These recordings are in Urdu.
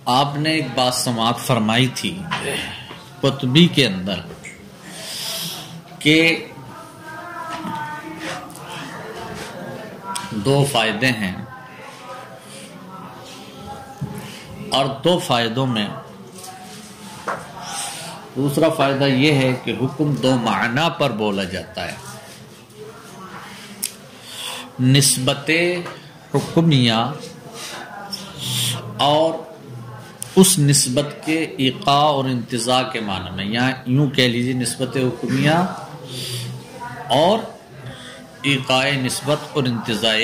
آپ نے ایک بات سماعت فرمائی تھی قطبی کے اندر کہ دو فائدے ہیں اور دو فائدوں میں دوسرا فائدہ یہ ہے کہ حکم دو معنی پر بولا جاتا ہے، نسبت حکمیہ اور اس نسبت کے ایقاع اور انتزاع کے معنی میں، یہاں یوں کہہ لیجیے نسبت حکمیہ اور ایقاع نسبت اور انتزاع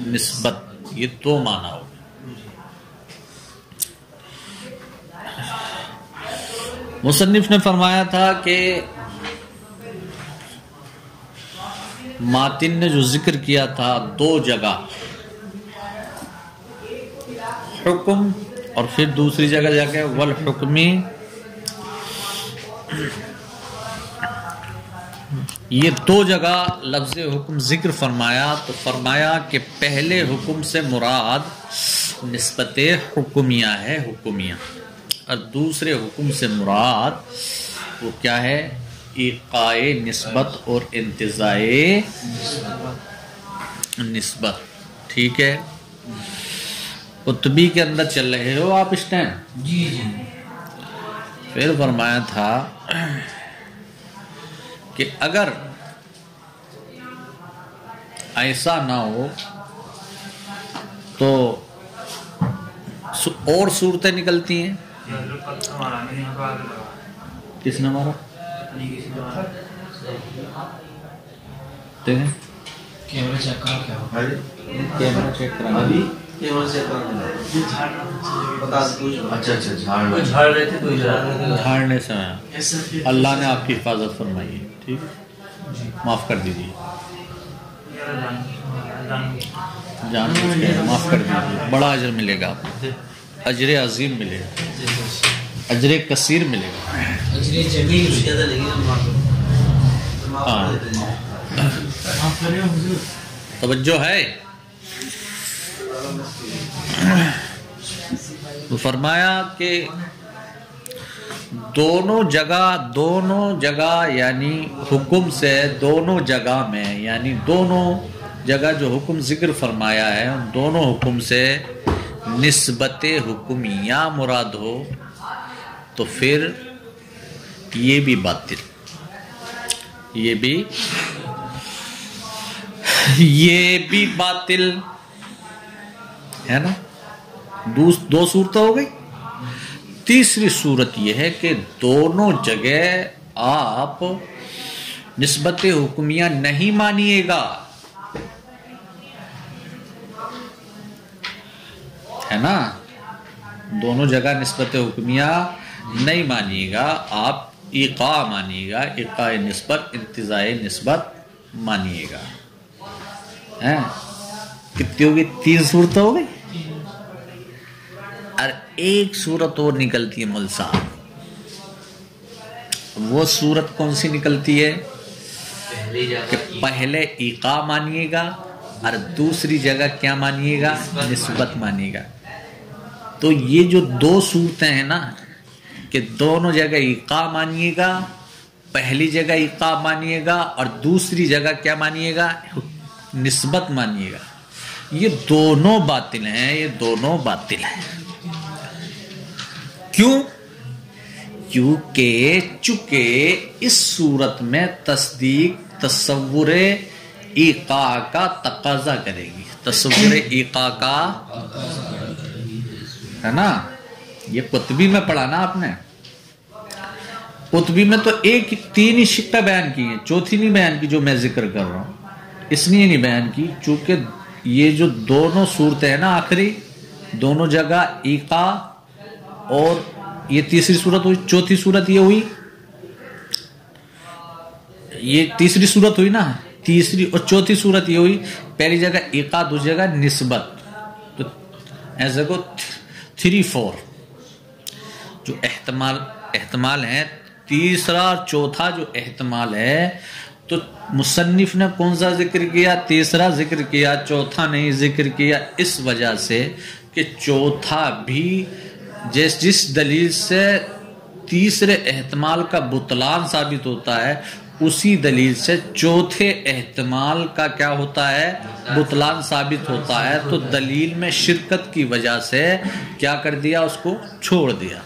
نسبت، یہ دو معنی ہو۔ مصنف نے فرمایا تھا کہ ماتن نے جو ذکر کیا تھا دو جگہ، حکم اور پھر دوسری جگہ جا کے والحکمی، یہ دو جگہ لفظ حکم ذکر فرمایا تو فرمایا کہ پہلے حکم سے مراد نسبت حکمیہ ہے، حکمیہ، اور دوسرے حکم سے مراد وہ کیا ہے، ایقاع نسبت اور انتزاع نسبت۔ ٹھیک ہے، قطبی کے اندر چل رہے ہو آپ اس ٹائم؟ جی جی۔ پھر فرمایا تھا کہ اگر ایسا نہ ہو تو اور صورتیں نکلتی ہیں۔ کس نے مارا؟ دیکھیں کیمرہ چیک کرو کیا ہو، کیمرہ چیک کرا ابھی کیمرہ چیک کرنا اچھا جھاڑ رہے تھے تو جھاڑنے سے میں اللہ نے آپ کی حفاظت فرمائی ہے، ٹھیک ہے، معاف کر دیجیے، جان بوجھ کے معاف کر دیجیے، بڑا اجر ملے گا آپ کو، اجر عظیم ملے گا، اجر کثیر ملے گا۔ ہاں توجہ ہے۔ تو فرمایا کہ دونوں جگہ یعنی حکم سے دونوں جگہ میں، یعنی دونوں جگہ جو حکم ذکر فرمایا ہے ان دونوں حکم سے نسبت حکمیہ مراد ہو تو پھر یہ بھی باطل، یہ بھی باطل ہے نا۔ دو صورتیں ہو گئی۔ تیسری صورت یہ ہے کہ دونوں جگہ آپ نسبت حکمیہ نہیں مانیے گا، ہے نا، دونوں جگہ نسبت حکمیہ نہیں مانیے گا، آپ ایقاع مانیے گا، ایقاع نسبت انتزاع نسبت مانیے گا۔ کتنی ہوگی؟ 3 صورتیں ہو گئی، اور ایک صورت اور نکلتی ہے مول صاحب۔ وہ صورت کون سی نکلتی ہے کہ پہلے ایقاع مانیے گا اور دوسری جگہ کیا مانیے گا، نسبت مانیے گا۔ تو یہ جو دو صورتیں ہیں نا کہ دونوں جگہ ایقاع مانیے گا، پہلی جگہ ایقاع مانیے گا اور دوسری جگہ کیا مانیے گا، نسبت مانیے گا، یہ دونوں باطل ہیں، یہ دونوں باطل ہیں۔ کیوں؟ چونکہ اس صورت میں تصدیق تصور ایقاع کا تقاضا کرے گی، تصور ایقاع کا ہے نا۔ یہ قطبی میں پڑھا نا آپ نے، قطبی میں تو 3 ہی شقیں بیان کی ہیں، چوتھی نہیں بیان کی جو میں ذکر کر رہا ہوں، اس لیے نہیں بیان کی چونکہ یہ جو دونوں صورتیں ہیں نا آخری، دونوں جگہ ایقاع، اور یہ تیسری صورت ہوئی، چوتھی صورت یہ ہوئی، یہ تیسری صورت ہوئی نا، تیسری اور چوتھی صورت یہ ہوئی، پہلی جگہ ایقاع دوسری جگہ نسبت، تو ایسے کو 3 4 جو احتمال ہیں، تیسرا اور چوتھا جو احتمال ہے، تو مصنف نے کون سا ذکر کیا؟ تیسرا ذکر کیا، چوتھا نہیں ذکر کیا، اس وجہ سے کہ چوتھا بھی جس دلیل سے تیسرے احتمال کا بطلان ثابت ہوتا ہے اسی دلیل سے چوتھے احتمال کا کیا ہوتا ہے؟ بطلان ثابت ہوتا ہے. تو دلیل میں شرکت کی وجہ سے کیا کر دیا؟ اس کو چھوڑ دیا.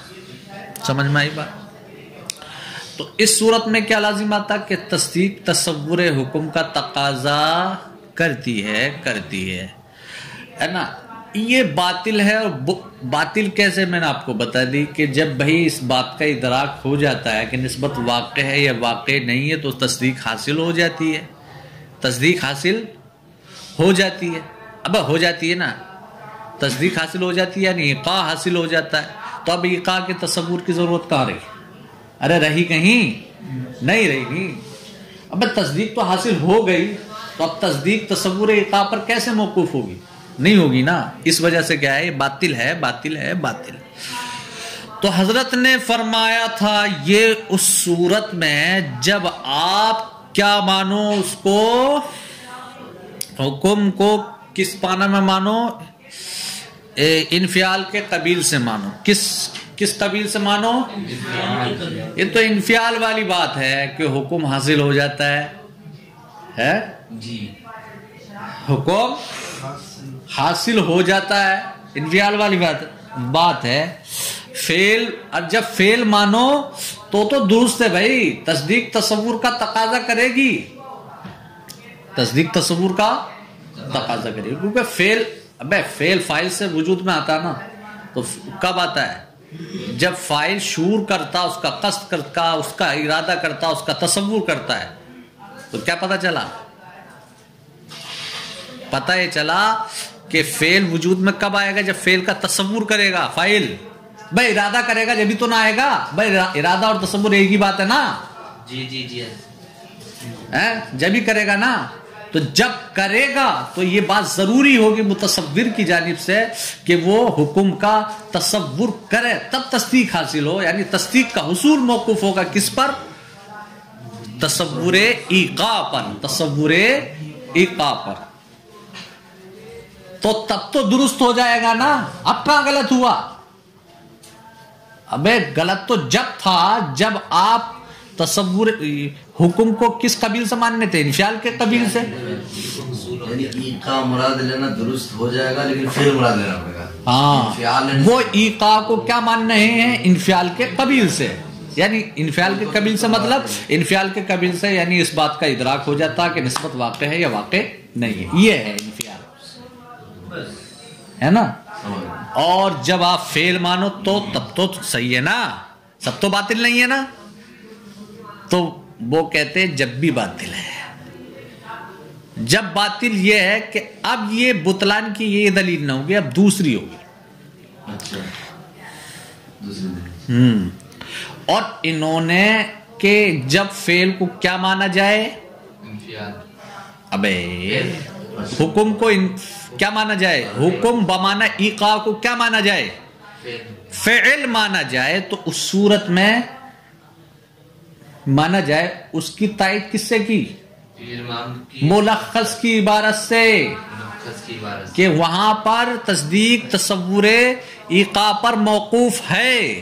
سمجھ میں آئی بات؟ تو اس صورت میں کیا لازم آتا کہ تصدیق تصور حکم کا تقاضا کرتی ہے نا. یہ باطل ہے. اور باطل کیسے؟ میں نے آپ کو بتا دی کہ جب بھائی اس بات کا ادراک ہو جاتا ہے کہ نسبت واقع ہے یا واقع نہیں ہے تو تصدیق حاصل ہو جاتی ہے. تصدیق حاصل ہو جاتی ہے. اب ہو جاتی ہے نا، تصدیق حاصل ہو جاتی ہے یعنی ایقاع حاصل ہو جاتا ہے. تو اب ایقاع کے تصور کی ضرورت کہاں رہی؟ ارے رہی کہیں نہیں رہی. اب تصدیق تو حاصل ہو گئی تو اب تصدیق تصور ایقاع پر کیسے موقوف ہوگی؟ نہیں ہوگی نا. اس وجہ سے کیا ہے؟ باطل ہے. تو حضرت نے فرمایا تھا یہ اس صورت میں جب آپ کیا مانو؟ اس کو حکم کو کس معنی میں مانو؟ انفعال کے قبیل سے مانو. کس قبیل سے مانو؟ یہ تو انفعال والی بات ہے کہ حکم حاصل ہو جاتا ہے جی، حکم حاصل ہو جاتا ہے. انفعال والی بات ہے. فعل، جب فعل مانو تو درست ہے بھائی. تصدیق تصور کا تقاضا کرے گی. تصدیق تصور کا تقاضا کرے گی کیونکہ فعل فاعل سے وجود میں آتا نا. تو کب آتا ہے؟ جب فاعل شعور کرتا، اس کا قصد کرتا، اس کا ارادہ کرتا، اس کا تصور کرتا ہے. تو کیا پتہ چلا؟ پتہ یہ چلا کہ فعل وجود میں کب آئے گا؟ جب فعل کا تصور کرے گا فاعل. بھائی ارادہ کرے گا جبھی تو نہ آئے گا. بھائی ارادہ اور تصور ایک ہی بات ہے نا. جی جبھی کرے گا نا. تو جب کرے گا تو یہ بات ضروری ہوگی متصور کی جانب سے کہ وہ حکم کا تصور کرے تب تصدیق حاصل ہو. یعنی تصدیق کا حصول موقوف ہوگا کس پر؟ تصور ایقاع پر. تصور ایقاع پر. تو تب تو درست ہو جائے گا نا. اب کہاں غلط ہوا؟ ابے غلط تو جب تھا جب آپ تصور حکم کو کس قبیل سے ماننے تھے؟ انفعال کے قبیل سے. یعنی ایقاع مراد لینا درست ہو جائے گا لیکن فعل مراد لینا پڑے گا. ہاں، وہ ایقاع کو کیا مان رہے ہیں؟ انفعال کے قبیل سے. یعنی انفعال کے قبیل سے مطلب انفعال کے قبیل سے یعنی اس بات کا ادراک ہو جاتا کہ نسبت واقع ہے یا واقع نہیں ہے. یہ ہے انفعال، ہے نا. اور جب آپ فعل مانو تو تب تو صحیح ہے نا. سب تو باطل نہیں ہے نا. تو وہ کہتے ہیں جب بھی باطل ہے. جب باطل یہ ہے کہ اب یہ بطلان کی یہ دلیل نہ ہوگی، اب دوسری ہوگی. اور انہوں نے کہ جب فعل کو کیا مانا جائے؟ ابے حکم کو کیا مانا جائے؟ حکم بمانا ایقاع کو کیا مانا جائے؟ فعل مانا جائے. تو اس صورت میں مانا جائے اس کی تائید کس سے کی؟ ملخص کی عبارت سے کہ وہاں پر تصدیق تصور ایقاع پر موقوف ہے.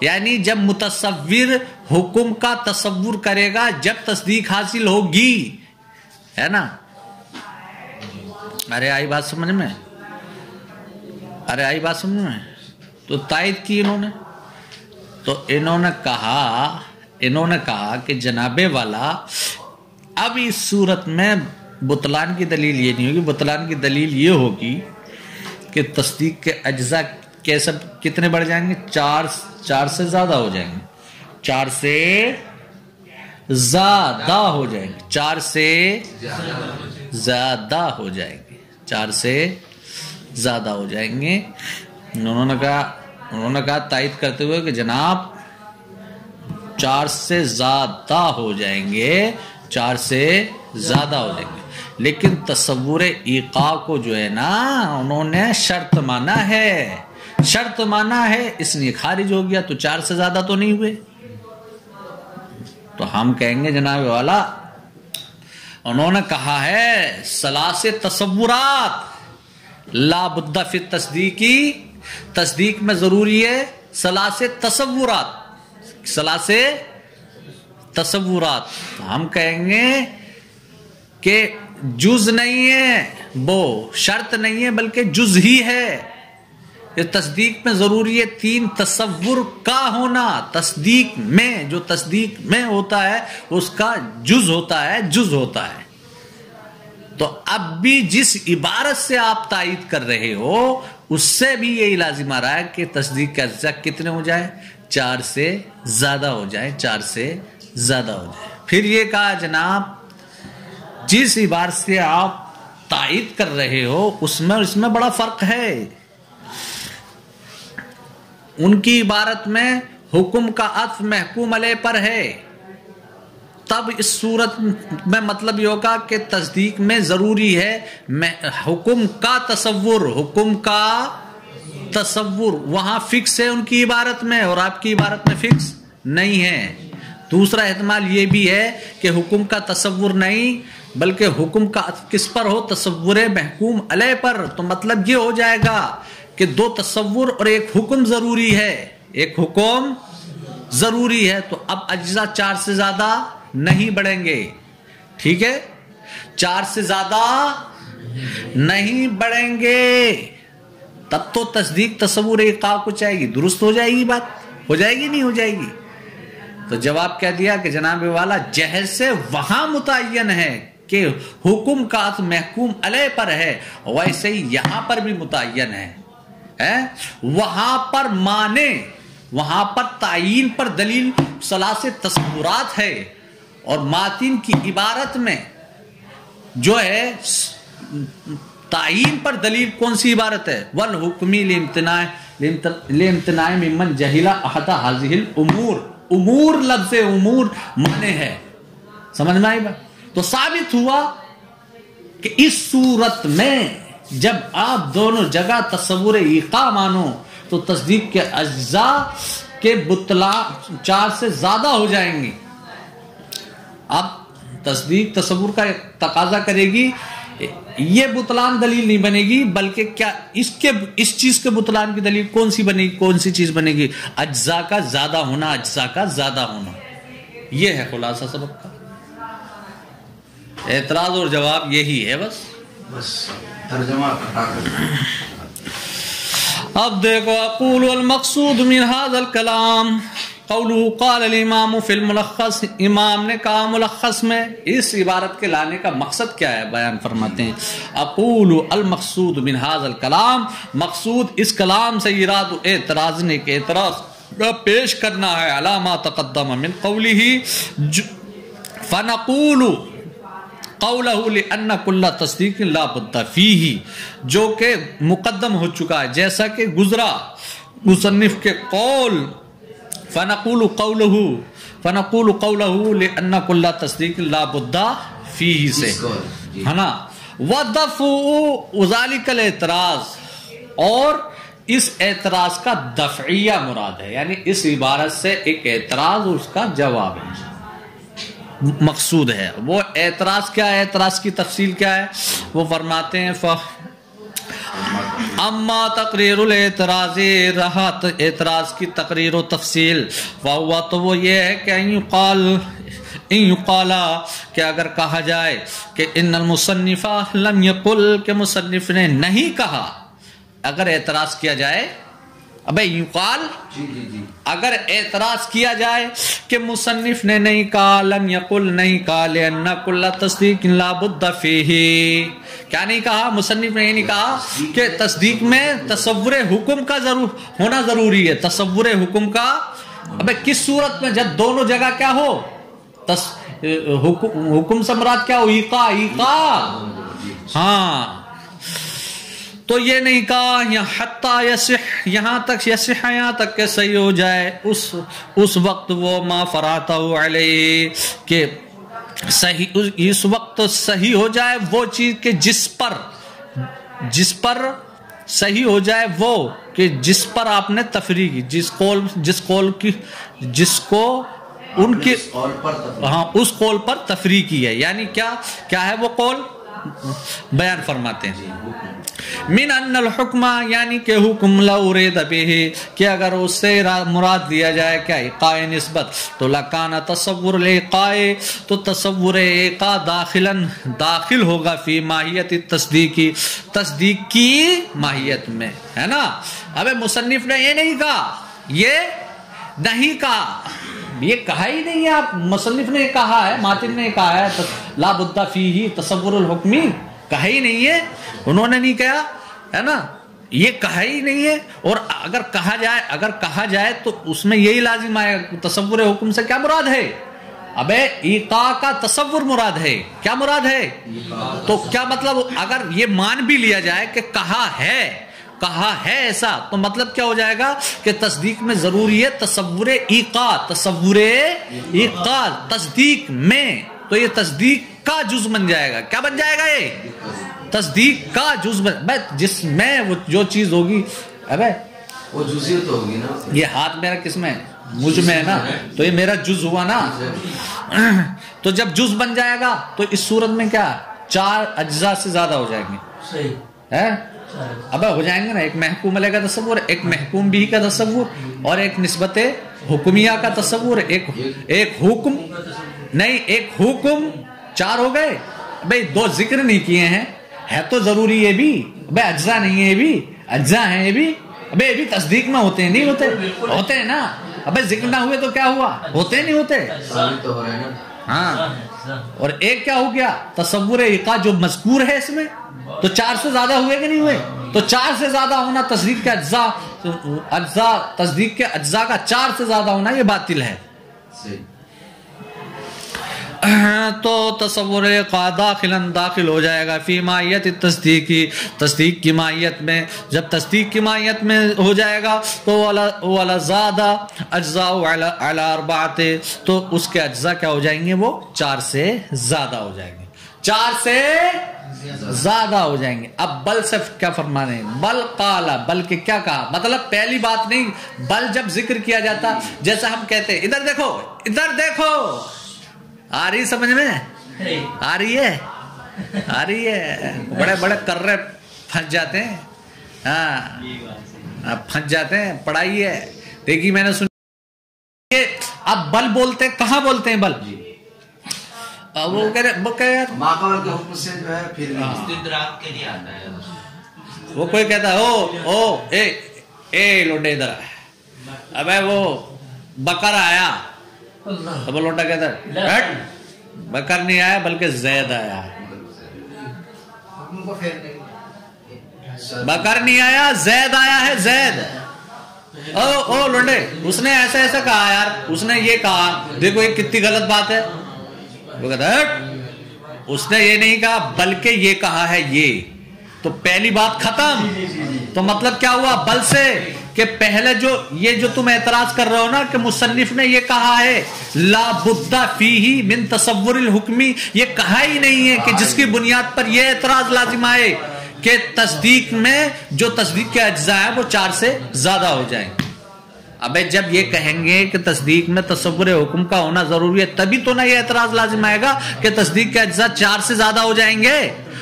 یعنی جب متصور حکم کا تصور کرے گا جب تصدیق حاصل ہوگی، ہے نا. ارے آئی بات سمجھ میں؟ تو تائید کی انہوں نے. تو انہوں نے کہا کہ جناب والا اب اس صورت میں بطلان کی دلیل یہ نہیں ہوگی. بطلان کی دلیل یہ ہوگی کہ تصدیق کے اجزاء کیسے کتنے بڑھ جائیں گے؟ چار سے زیادہ ہو جائیں گے. 4 سے زیادہ ہو جائیں گے. 4 سے زیادہ ہو جائیں گے. 4 سے زیادہ ہو جائیں گے. انہوں نے کہا تائید کرتے ہوئے کہ جناب 4 سے زیادہ ہو جائیں گے. 4 سے زیادہ ہو جائیں گے. لیکن تصور ایقاع کو جو ہے نا انہوں نے شرط مانا ہے. اس لیے خارج ہو گیا. تو 4 سے زیادہ تو نہیں ہوئے. تو ہم کہیں گے جناب والا انہوں نے کہا ہے ثلاث تصورات لا بد فی التصدیقی تصدیق میں ضروری ہے ثلاث تصورات، ثلاث تصورات. ہم کہیں گے کہ جز نہیں ہے، وہ شرط نہیں ہے بلکہ جز ہی ہے. یہ تصدیق میں ضروری ہے 3 تصور کا ہونا. تصدیق میں جو تصدیق میں ہوتا ہے اس کا جز ہوتا ہے، جز ہوتا ہے. تو اب بھی جس عبارت سے آپ تائید کر رہے ہو اس سے بھی یہی لازم آ رہا ہے کہ تصدیق کے اجزاء کتنے ہو جائے؟ 4 سے زیادہ ہو جائے، 4 سے زیادہ ہو جائے. پھر یہ کہا جناب جس عبارت سے آپ تائید کر رہے ہو اس میں بڑا فرق ہے. ان کی عبارت میں حکم کا عطف محکوم علیہ پر ہے، تب اس صورت میں مطلب یہ ہوگا کہ تصدیق میں ضروری ہے حکم کا تصور، حکم کا تصور. وہاں فکس ہے ان کی عبارت میں اور آپ کی عبارت میں فکس نہیں ہے. دوسرا احتمال یہ بھی ہے کہ حکم کا تصور نہیں بلکہ حکم کا کس پر ہو؟ تصور محکوم علیہ پر. تو مطلب یہ ہو جائے گا کہ 2 تصور اور 1 حکم ضروری ہے، 1 حکم ضروری ہے. تو اب اجزاء 4 سے زیادہ نہیں بڑھیں گے. ٹھیک ہے، 4 سے زیادہ نہیں بڑھیں گے. تب تو تصدیق تصور ایقاع کچھ آئے گی، درست ہو جائے گی، بات ہو جائے گی نہیں ہو جائے گی. تو جواب کیا دیا کہ جناب والا جیسے وہاں متعین ہے کہ حکم کا محکوم علیہ پر ہے ویسے ہی یہاں پر بھی متعین ہے. وہاں پر مانے، وہاں پر تعین پر دلیل ثلاث تصورات ہے اور ماتن کی عبارت میں جو ہے تعین پر دلیل کون سی عبارت ہے؟ والحکمی لامتناع ممن جہل احد هذه الامور. امور لفظ امور مانے ہے، سمجھ میں آئی بات؟ تو ثابت ہوا کہ اس صورت میں جب آپ دونوں جگہ تصور ایقاع مانو تو تصدیق کے اجزاء کے بطلان 4 سے زیادہ ہو جائیں گے. اب تصدیق تصور کا تقاضا کرے گی، یہ بطلان دلیل نہیں بنے گی بلکہ کیا اس چیز کے بطلان کی دلیل کون سی بنے گی؟ کون سی چیز بنے گی؟ اجزاء کا زیادہ ہونا، اجزاء کا زیادہ ہونا. یہ ہے خلاصہ سبق کا. اعتراض اور جواب یہی ہے بس ترجمہ کٹا کر. اب دیکھو اقول والمقصود من هذا الكلام قوله قال الامام فی الملخص. امام نے کہا ملخص میں. اس عبارت کے لانے کا مقصد کیا ہے بیان فرماتے ہیں. اقول المقصود من هذا الكلام، مقصود اس کلام سے اراد اعتراض نے کہ اعتراض کا پیش کرنا ہے علی ما تقدم من قوله، فنقول قوله لأن كل تصدیق لا بد فيه، جو کہ مقدم ہو چکا ہے جیسا کہ گزرا مصنف کے قول. فنقول قوله لأن كل تصدیق لا بد فيه سے ہے نا. ودفع ذلك الاعتراض، اور اس اعتراض کا دفعیہ مراد ہے، یعنی اس عبارت سے ایک اعتراض اور اس کا جواب ہے مقصود ہے. وہ اعتراض کیا ہے؟ اعتراض کی تفصیل کیا ہے؟ وہ فرماتے ہیں اما تقریر الاعتراض، رہا اعتراض کی تقریر و تفصیل، فہو تو وہ یہ ہے کہ ان یقالا کہ اگر کہا جائے کہ ان المصنف لم یقل، کہ مصنف نے نہیں کہا. اگر اعتراض کیا جائے ابے یقال، اگر اعتراض کیا جائے کہ مصنف نے نہیں کہا، لم یقل نہیں کہا، لأن کل تصدیق لا بد فیہ، کیا نہیں کہا؟ مصنف نے یہ نہیں کہا کہ تصدیق میں تصور حکم کا ہونا ضروری ہے. تصور حکم کا ابے کس صورت میں؟ جب دونوں جگہ کیا ہو؟ حکم سے مراد کیا ہو؟ ایقاع. ہاں تو یہ نہیں کہا حتی یصح، یہاں تک یصح، یہاں تک کہ صحیح ہو جائے اس وقت وہ ما فراتہ علیہ، کہ صحیح اس وقت صحیح ہو جائے وہ چیز کہ جس پر صحیح ہو جائے وہ کہ جس پر آپ نے تفریح کی، جس کو ان کے ہاں اس قول پر تفریح کی ہے. یعنی کیا ہے وہ قول؟ بیان فرماتے ہیں من ان الحکم یعنی کہ حکم لو ارید بہ کہ اگر اس سے مراد لیا جائے کیا ایقاء نسبت تو لکان تصور الایقاء تو تصور ایقاء داخل ہوگا فی ماہیت التصدیقی تصدیق کی ماہیت میں ہے نا. اب مصنف نے یہ نہیں کہا یہ نہیں کہا یہ کہا ہی نہیں ہے. آپ مصنف نے کہا ہے ماتن نے کہا ہے لا بد فیہ تصور الحکمی کہا ہی نہیں ہے انہوں نے نہیں کہا ہے نا یہ کہا ہی نہیں ہے. اور اگر کہا جائے تو اس میں یہی لازم آئے تصور حکم سے کیا مراد ہے ابے ایقاء کا تصور مراد ہے کیا مراد ہے تو کیا مطلب اگر یہ مان بھی لیا جائے کہ کہا ہے ایسا تو مطلب کیا ہو جائے گا کہ تصدیق میں ضروری ہے تصور ایقاء تصدیق میں تو یہ تصدیق کا جز بن جائے گا. کیا بن جائے گا یہ تصدیق کا جز جس میں وہ جو چیز ہوگی ابے وہ جزئیت ہوگی نا. یہ ہاتھ میرا کس میں مجھ میں ہے نا تو یہ میرا جز ہوا نا تو جب جز بن جائے گا تو اس صورت میں کیا 4 اجزاء سے زیادہ ہو جائیں گے صحیح ہے اب ہو جائیں گے نا. ایک محکوم علیہ کا تصور ایک محکوم بھی کا تصور اور ایک نسبت حکمیہ کا تصور ایک حکم نہیں ایک حکم 4 ہو گئے. بھئی 2 ذکر نہیں کیے ہیں ہے تو ضروری یہ بھی بھئی اجزاء نہیں ہے یہ بھی اجزاء ہیں یہ بھی ابے یہ بھی تصدیق میں ہوتے ہیں نہیں ہوتے ہیں نا. ابے ذکر نہ ہوئے تو کیا ہوا ہوتے نہیں ہوتے ہاں. اور ایک کیا ہو گیا تصور ایقاء جو مذکور ہے اس میں تو 4 سے زیادہ ہوئے کہ نہیں ہوئے تو 4 سے زیادہ ہونا تصدیق کے اجزاء تصدیق کے اجزاء کا 4 سے زیادہ ہونا یہ باطل ہے. تو تصور ایقاء داخل ہو جائے گا فی ماہیت تصدیق کی ماہیت میں. جب تصدیق کی ماہیت میں ہو جائے گا تو ولا زیادہ اجزاء علی 4 تو اس کے اجزاء کیا ہو جائیں گے وہ 4 سے زیادہ ہو جائیں گے 4 سے زیادہ ہو جائیں گے. اب بل سے کیا فرمانے بل قال بل کے کیا کہا مطلب پہلی بات نہیں بل جب ذکر کیا جاتا جیسا ہم کہتے ہیں ادھر دیکھو آ رہی سمجھ میں آ رہی ہے بڑے بڑے کرے پھنس جاتے ہیں ہاں پھنس جاتے ہیں پڑھائی ہے دیکھی میں نے سنی. اب بل بولتے کہاں بولتے ہیں بل وہ کہہ رہے ماقبل کے حکم سے جو ہے پھر استدراک کے لیے آتا ہے وہ کوئی کہتا ہے اے لوڈے ادھر ابے وہ بکر آیا تو لوٹا کہتا ہے بکر نہیں آیا بلکہ زید آیا بکر نہیں آیا زید آیا ہے زید او لوٹے اس نے ایسا کہا یار اس نے یہ کہا دیکھو یہ کتنی غلط بات ہے وہ کہتا ہے اس نے یہ نہیں کہا بلکہ یہ کہا ہے یہ تو پہلی بات ختم. تو مطلب کیا ہوا بل سے کہ پہلے جو تم اعتراض کر رہے ہو نا کہ مصنف نے یہ کہا ہے لا بد فیہ من تصور الحکمی یہ کہا ہی نہیں ہے کہ جس کی بنیاد پر یہ اعتراض لازم آئے کہ تصدیق میں جو تصدیق کے اجزاء ہیں وہ 4 سے زیادہ ہو جائیں. ابے جب یہ کہیں گے کہ تصدیق میں تصور حکم کا ہونا ضروری ہے تبھی تو نہ یہ اعتراض لازم آئے گا کہ تصدیق کے اجزاء 4 سے زیادہ ہو جائیں گے.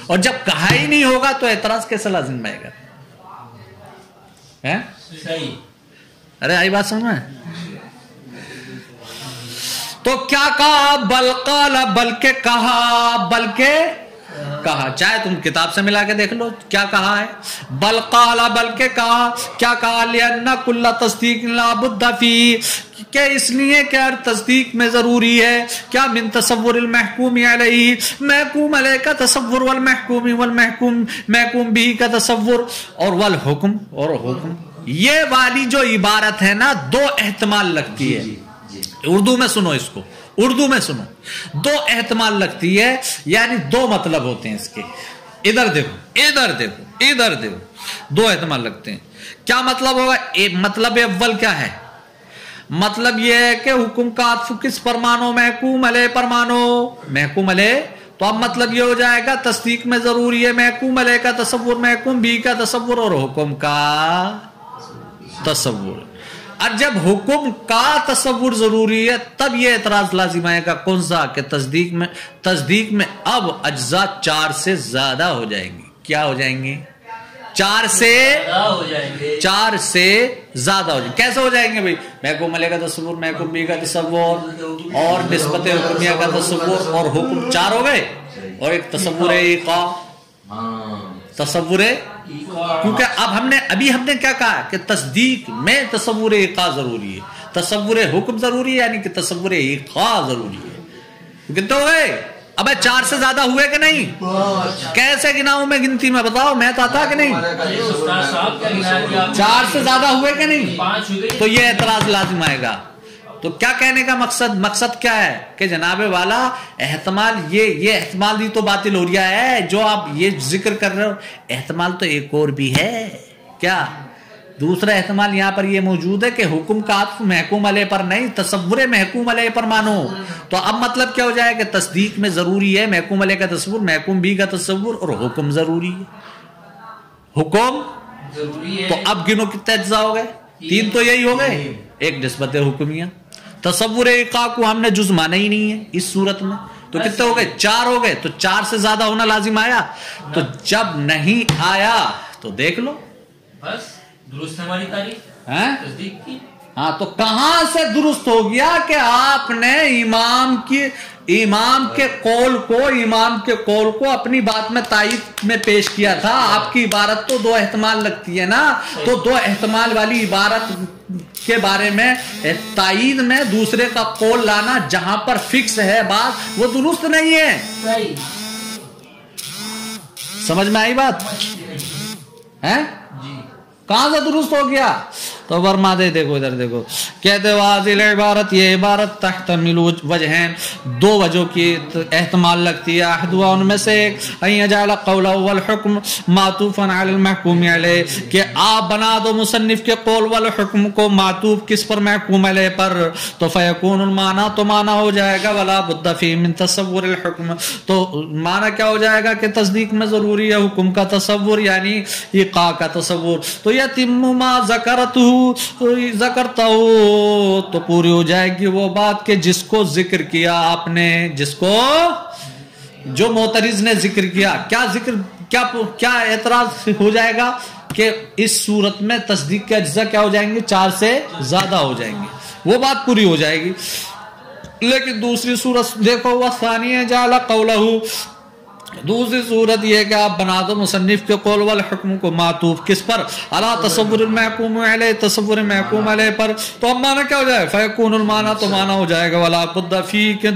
اور جب کہا ہی نہیں ہوگا تو اعتراض کیسے لازم آئے گا ارے آئی بات سمجھ میں. تو کیا کہا بل قال بلکہ کہا چاہے تم کتاب سے ملا کے دیکھ لو کیا کہا ہے بل قال بلکہ کہا کیا کہا لأن کل تصدیق لا بد فی کہ اس لیے کہ ہر تصدیق میں ضروری ہے کیا من تصور المحکوم علیہ محکوم علیہ کا تصور محکوم بھی کا تصور اور والحکم یہ والی جو عبارت ہے نا 2 احتمال لگتی ہے. اردو میں سنو اس کو اردو میں سنو 2 احتمال لگتی ہے یعنی 2 مطلب ہوتے ہیں اس کے. ادھر دیکھو 2 احتمال لگتے ہیں. کیا مطلب ہوگا مطلب اول کیا ہے مطلب یہ ہے کہ حکم کا عطف کس پر مانو محکوم علیہ پر مانو محکوم علیہ تو اب مطلب یہ ہو جائے گا تصدیق میں ضروری ہے محکوم علیہ کا تصور محکوم بھی کا تصور اور حکم کا تصور. اور جب حکم کا تصور ضروری ہے تب یہ اعتراض لازم آئے گا کون سا کہ تصدیق میں اب اجزاء 4 سے زیادہ ہو جائیں گے. کیا ہو جائیں گے 4 سے زیادہ ہو جائیں گے. کیسے ہو جائیں گے بھائی؟ محکوم علیہ کا تصور، محکوم بی کا تصور اور نسبت حکمیہ کا تصور، اور حکم 4 ہو گئے، اور ایک تصور ایقاع. تصور، کیونکہ ابھی ہم نے کیا کہا کہ تصدیق میں تصور ایقاع ضروری ہے، تصور حکم ضروری ہے، یعنی کہ تصور ایقاع ضروری ہے. کتنے ہو گئے؟ اب 4 سے زیادہ ہوئے کہ نہیں؟ کیسے گناؤں میں گنتی میں؟ بتاؤ، میں تو آتا کہ نہیں؟ 4 سے زیادہ ہوئے کہ نہیں؟ تو یہ اعتراض لازم آئے گا. تو کیا کہنے کا مقصد کیا ہے کہ جناب والا احتمال یہ احتمال بھی تو باطل ہو رہا ہے جو آپ یہ ذکر کر رہے ہو. احتمال تو ایک اور بھی ہے. کیا دوسرا احتمال یہاں پر یہ موجود ہے کہ حکم کا عطف محکوم علیہ پر نہیں، تصور محکوم علیہ پر مانو. تو اب مطلب کیا ہو جائے کہ تصدیق میں ضروری ہے محکوم علیہ کا تصور، محکوم بی کا تصور، اور حکم ضروری ہے. حکم ضروری ہے. تو اب گنو کتنے اجزاء ہو گئے؟ 3 تو یہی ہو گئے. ایک نسبت حکمیہ، تصور ایقاع کو ہم نے جز مانا ہی نہیں ہے اس صورت میں. تو کتنے ہو گئے؟ 4 ہو گئے. تو 4 سے زیادہ ہونا لازم آیا. تو جب نہیں آیا تو دیکھ لو بس درست ہماری تاریخ تصدیق کی. ہاں تو کہاں سے درست ہو گیا کہ آپ نے امام کے قول کو اپنی بات میں تائید میں پیش کیا تھا. آپ کی عبارت تو 2 احتمال لگتی ہے نا. تو 2 احتمال والی عبارت کے بارے میں تائید میں دوسرے کا قول لانا جہاں پر فکس ہے بات، وہ درست نہیں ہے. سمجھ میں آئی بات ہے؟ کہاں سے درست ہو گیا؟ تو ورما دے دیکھو ادھر دیکھو، کہتے واضح عبارت، یہ عبارت تحتمل وجہین، 2 وجہوں کی احتمال لگتی ہے. احدوا ان میں سے ایک ان یجعل قولہ والحکم معطوفا علی المحکوم علیہ، کہ آپ بنا دو مصنف کے قول والحکم کو معطوف کس پر؟ محکوم علیہ پر. تو فیکون المعنی، تو معنی ہو جائے گا ولا بد فیہ من تصور الحکم، تو معنی کیا ہو جائے گا کہ تصدیق میں ضروری ہے حکم کا تصور، یعنی ایقاع کا تصور. تو یتم ما ذکرتا ہو، تو پوری ہو جائے گی وہ بات کہ جس کو ذکر کیا آپ نے، جس کو جو معترض نے ذکر کیا. کیا ذکر، کیا اعتراض ہو جائے گا کہ اس صورت میں تصدیق کے اجزاء کیا ہو جائیں گے؟ 4 سے زیادہ ہو جائیں گے. وہ بات پوری ہو جائے گی. لیکن دوسری صورت دیکھو، وَثَانِيَ جَعَلَ قَوْلَهُ، دوسری صورت یہ ہے کہ آپ بنا دو مصنف کے قول والحکم کو معطوف کس پر؟ علی تصور المحکوم علیہ، تصور محکوم علیہ پر. تو اب معنی کیا ہو جائے؟ فیکون المعنی، تو معنی ہو جائے گا ولا بد فیہ،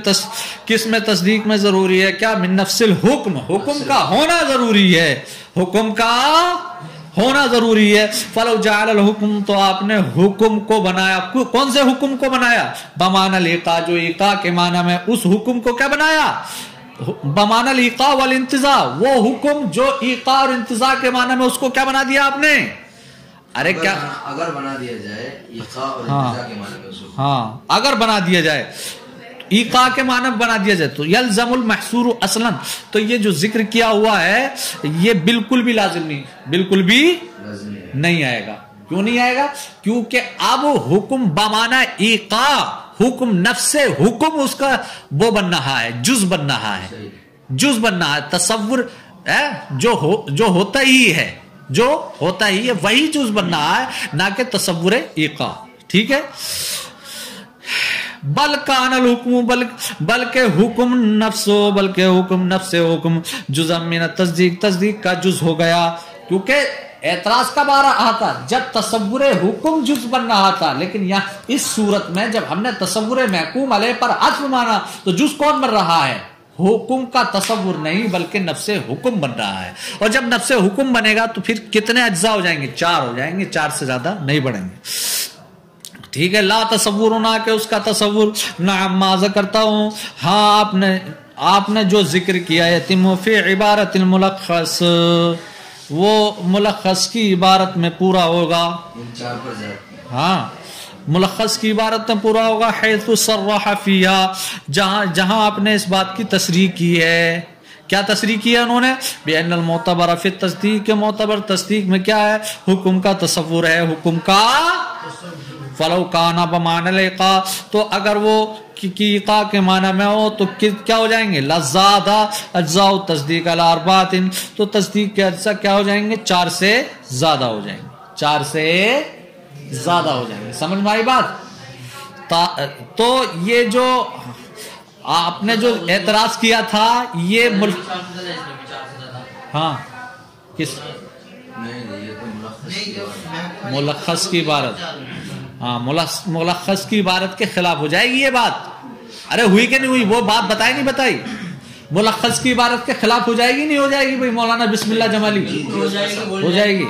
کس میں تصدیق میں ضروری ہے کیا؟ من نفس الحکم، حکم کا ہونا ضروری ہے، حکم کا ہونا ضروری ہے. فلو جعل الحکم، تو آپ نے حکم کو بنایا. کون سے حکم کو بنایا؟ بمعنی الایقاع، جو ایقاع کے معنی میں، اس حکم کو کیا بنایا؟ بمعنی الایقاع والانتزاع، وہ حکم جو ایقاع اور انتزاع کے معنی میں، اس کو کیا بنا دیا آپ نے؟ ارے کیا اگر بنا دیا جائے ایقاع اور انتزاع کے معنی میں، ہاں اگر بنا دیا جائے ایقاع کے معنی بنا دیا جائے تو یلزم المحصور اصلا، تو یہ جو ذکر کیا ہوا ہے یہ بالکل بھی لازم نہیں، بالکل بھی نہیں آئے گا. کیوں نہیں آئے گا؟ کیونکہ اب حکم بمعنی ایقاع، حکم نفس حکم اس کا وہ بن رہا ہے، جز بن رہا ہے، جز بن رہا ہے. تصور جو ہوتا ہی ہے، جو ہوتا ہی ہے وہی جز بن رہا ہے، نہ کہ تصور ایقاع. ٹھیک ہے؟ بل کان الحکم، بلکہ حکم نفس، بلکہ حکم نفس حکم جزء من التصدیق، تصدیق کا جز ہو گیا. کیونکہ اعتراض کب آ رہا تھا؟ جب تصور حکم جز بن رہا تھا. لیکن یہاں اس صورت میں جب ہم نے تصور محکوم علیہ پر عطف مانا تو جز کون بن رہا ہے؟ حکم کا تصور نہیں بلکہ نفس حکم بن رہا ہے. اور جب نفس حکم بنے گا تو پھر کتنے اجزاء ہو جائیں گے؟ 4 ہو جائیں گے. 4 سے زیادہ نہیں بڑھیں گے. ٹھیک ہے؟ لا تصور، نہ کہ اس کا تصور. نعم ما ذکرتا ہوں، ہاں آپ نے جو ذکر کیا ہے، یتم فی عبارت الملخص، وہ ملخص کی عبارت میں پورا ہوگا. ہاں ملخص کی عبارت میں پورا ہوگا. حیث صرح فیہا، جہاں آپ نے اس بات کی تصریح کی ہے. کیا تصریح کی ہے انہوں نے؟ بأن المعتبر فی التصدیق، کے معتبر تصدیق میں کیا ہے؟ حکم کا تصور ہے، حکم کا فلو کانا بمعنی الإیقاع، تو اگر وہ کی ایقاع کے معنی میں ہو تو کیا ہو جائیں گے؟ لزادہ اجزاء تصدیق علی اربعۃ، تو تصدیق کے اجزاء کیا ہو جائیں گے؟ 4 سے زیادہ ہو جائیں گے، 4 سے زیادہ ہو جائیں گے. سمجھ میں آئی بات؟ تو یہ جو آپ نے جو اعتراض کیا تھا یہ ہاں کس ملخص کی عبارت، ہاں ملخص کی عبارت کے خلاف ہو جائے گی یہ بات. ارے ہوئی کہ نہیں ہوئی؟ وہ بات بتائی نہیں بتائی؟ ملخص کی عبارت کے خلاف ہو جائے گی نہیں ہو جائے گی بھائی مولانا بسم اللہ جمالی؟ ہو جائے گی.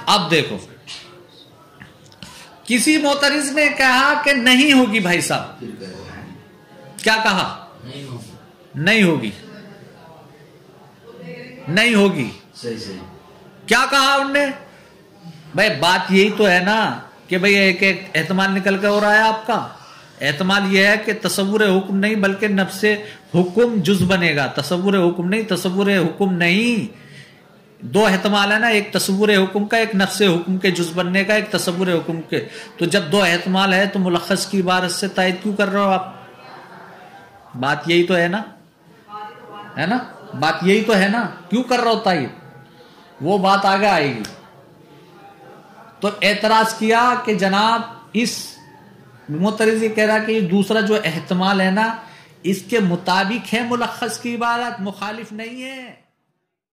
اب دیکھو کسی معترض نے کہا کہ نہیں ہوگی بھائی صاحب. کیا کہا؟ نہیں ہوگی، نہیں ہوگی. کیا کہا انہوں نے؟ بھائی بات یہی تو ہے نا کہ بھئی ایک احتمال نکل کے ہو رہا ہے آپ کا. احتمال یہ ہے کہ تصور حکم نہیں بلکہ نفس حکم جز بنے گا. تصور حکم نہیں، تصور حکم نہیں. 2 احتمال ہے نا، ایک تصور حکم کا، ایک نفس حکم کے جز بننے کا، ایک تصور حکم کے. تو جب 2 احتمال ہے تو ملخص کی عبارت سے تائید کیوں کر رہے ہو آپ؟ بات یہی تو ہے نا، ہے نا؟ بات یہی تو ہے نا، کیوں کر رہا ہو تائید؟ وہ بات آگے آئے گی. تو اعتراض کیا کہ جناب اس معترض یہ کہہ رہا کہ یہ دوسرا جو احتمال ہے نا اس کے مطابق ہے ملخص کی عبارت، مخالف نہیں ہے.